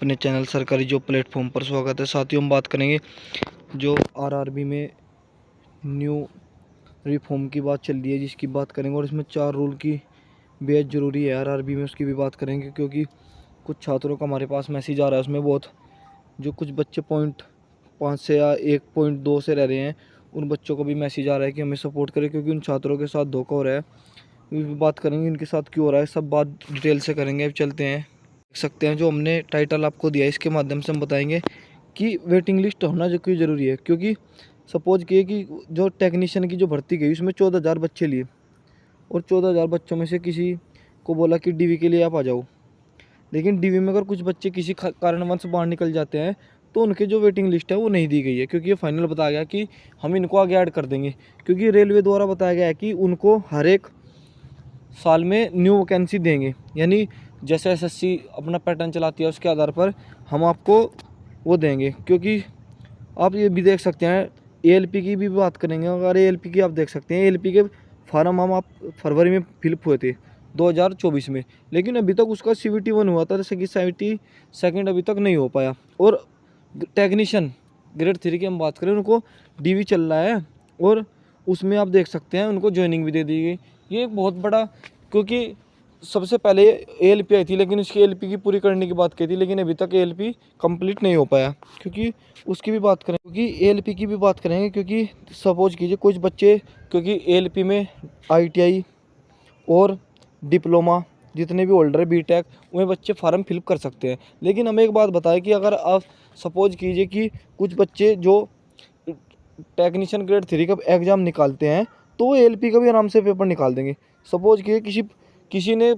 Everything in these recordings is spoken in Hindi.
अपने चैनल सरकारी जॉब प्लेटफॉर्म पर स्वागत है। साथियों, हम बात करेंगे जो आरआरबी में न्यू रिफॉर्म की बात चल रही है, जिसकी बात करेंगे। और इसमें 4 रूल की बेहद ज़रूरी है आरआरबी में, उसकी भी बात करेंगे। क्योंकि कुछ छात्रों का हमारे पास मैसेज आ रहा है, उसमें बहुत जो कुछ बच्चे 0.5 से या 1.2 से रह रहे हैं, उन बच्चों को भी मैसेज आ रहा है कि हमें सपोर्ट करें, क्योंकि उन छात्रों के साथ धोखा हो रहा है। भी बात करेंगे इनके साथ क्यों हो रहा है, सब बात डिटेल से करेंगे। अब चलते हैं। देख सकते हैं जो हमने टाइटल आपको दिया है, इसके माध्यम से हम बताएंगे कि वेटिंग लिस्ट होना जो क्यों ज़रूरी है। क्योंकि सपोज किए कि जो टेक्नीशियन की जो भर्ती गई, उसमें 14,000 बच्चे लिए, और 14,000 बच्चों में से किसी को बोला कि डीवी के लिए आप आ जाओ। लेकिन डीवी में अगर कुछ बच्चे किसी कारणवश बाहर निकल जाते हैं, तो उनके जो वेटिंग लिस्ट है वो नहीं दी गई है। क्योंकि ये फाइनल बताया गया कि हम इनको आगे ऐड कर देंगे। क्योंकि रेलवे द्वारा बताया गया है कि उनको हर एक साल में न्यू वैकेंसी देंगे, यानी जैसे एसएससी अपना पैटर्न चलाती है, उसके आधार पर हम आपको वो देंगे। क्योंकि आप ये भी देख सकते हैं, एएलपी की भी बात करेंगे। अगर एएलपी की आप देख सकते हैं, एएलपी के फार्म हम आप फरवरी में फिलअप हुए थे 2024 में, लेकिन अभी तक उसका CVT 1 हुआ था, जैसे कि CVT 2 अभी तक नहीं हो पाया। और टेक्नीशियन ग्रेड 3 की हम बात करें, उनको डीवी चल रहा है, और उसमें आप देख सकते हैं उनको ज्वाइनिंग भी दे दी गई। ये एक बहुत बड़ा, क्योंकि सबसे पहले एएलपी आई थी, लेकिन उसकी एएलपी की पूरी करने की बात की थी, लेकिन अभी तक एएलपी कंप्लीट नहीं हो पाया। क्योंकि उसकी भी बात करें, क्योंकि एएलपी की भी बात करेंगे। क्योंकि सपोज कीजिए कुछ बच्चे, क्योंकि एएलपी में ITI और डिप्लोमा जितने भी होल्डर है, बीटेक, उनमें बच्चे फार्म फिलअप कर सकते हैं। लेकिन हमें एक बात बताएं कि अगर आप सपोज कीजिए कि कुछ बच्चे जो टेक्नीशियन ग्रेड 3 का एग्ज़ाम निकालते हैं, तो वो एएलपी का भी आराम से पेपर निकाल देंगे। सपोज कीजिए किसी ने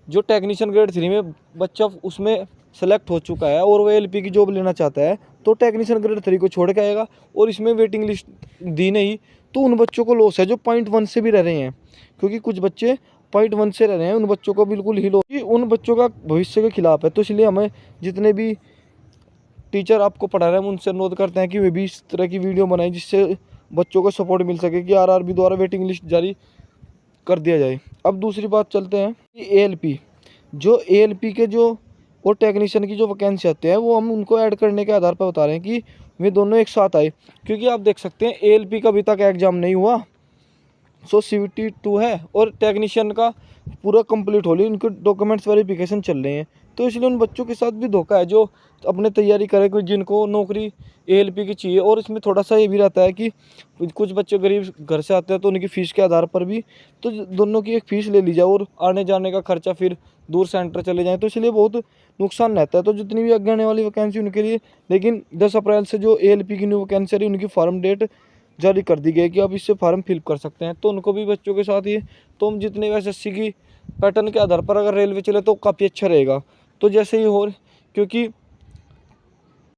जो टेक्नीशियन ग्रेड 3 में बच्चा उसमें सेलेक्ट हो चुका है और वो एएलपी की जॉब लेना चाहता है, तो टेक्नीशियन ग्रेड 3 को छोड़ के आएगा, और इसमें वेटिंग लिस्ट दी नहीं, तो उन बच्चों को लॉस है जो 0.1 से भी रह रहे हैं। क्योंकि कुछ बच्चे 0.1 से रह रहे हैं, उन बच्चों को बिल्कुल ही लॉस, उन बच्चों का भविष्य के खिलाफ है। तो इसलिए हमें जितने भी टीचर आपको पढ़ा रहे हैं, उनसे अनुरोध करते हैं कि वे भी इस तरह की वीडियो बनाएं, जिससे बच्चों को सपोर्ट मिल सके कि आरआरबी द्वारा वेटिंग लिस्ट जारी कर दिया जाए। अब दूसरी बात चलते हैं कि एएलपी के जो और टेक्नीशियन की जो वैकेंसी आते हैं, वो हम उनको ऐड करने के आधार पर बता रहे हैं कि वे दोनों एक साथ आए। क्योंकि आप देख सकते हैं एएलपी का अभी तक एग्जाम नहीं हुआ, CVT 2 है, और टेक्नीशियन का पूरा कंप्लीट हो लिया, उनके डॉक्यूमेंट्स वेरिफिकेशन चल रहे हैं। तो इसलिए उन बच्चों के साथ भी धोखा है जो अपने तैयारी करें, कि जिनको नौकरी एएलपी की चाहिए। और इसमें थोड़ा सा ये भी रहता है कि कुछ बच्चे गरीब घर से आते हैं, तो उनकी फ़ीस के आधार पर भी तो दोनों की एक फ़ीस ले ली जाए, और आने जाने का खर्चा फिर दूर सेंटर चले जाएँ, तो इसलिए बहुत नुकसान रहता है। तो जितनी भी आगे आने वाली वैकेंसी उनके लिए, लेकिन 10 अप्रैल से जो एएलपी की न्यू वैकेंसी आ रही है, उनकी फॉर्म डेट जारी कर दी गई कि आप इससे फॉर्म फिल कर सकते हैं। तो उनको भी बच्चों के साथ ही, तो हम जितने भी एसएससी की पैटर्न के आधार पर अगर रेलवे चले तो काफ़ी अच्छा रहेगा। तो जैसे ही हो, क्योंकि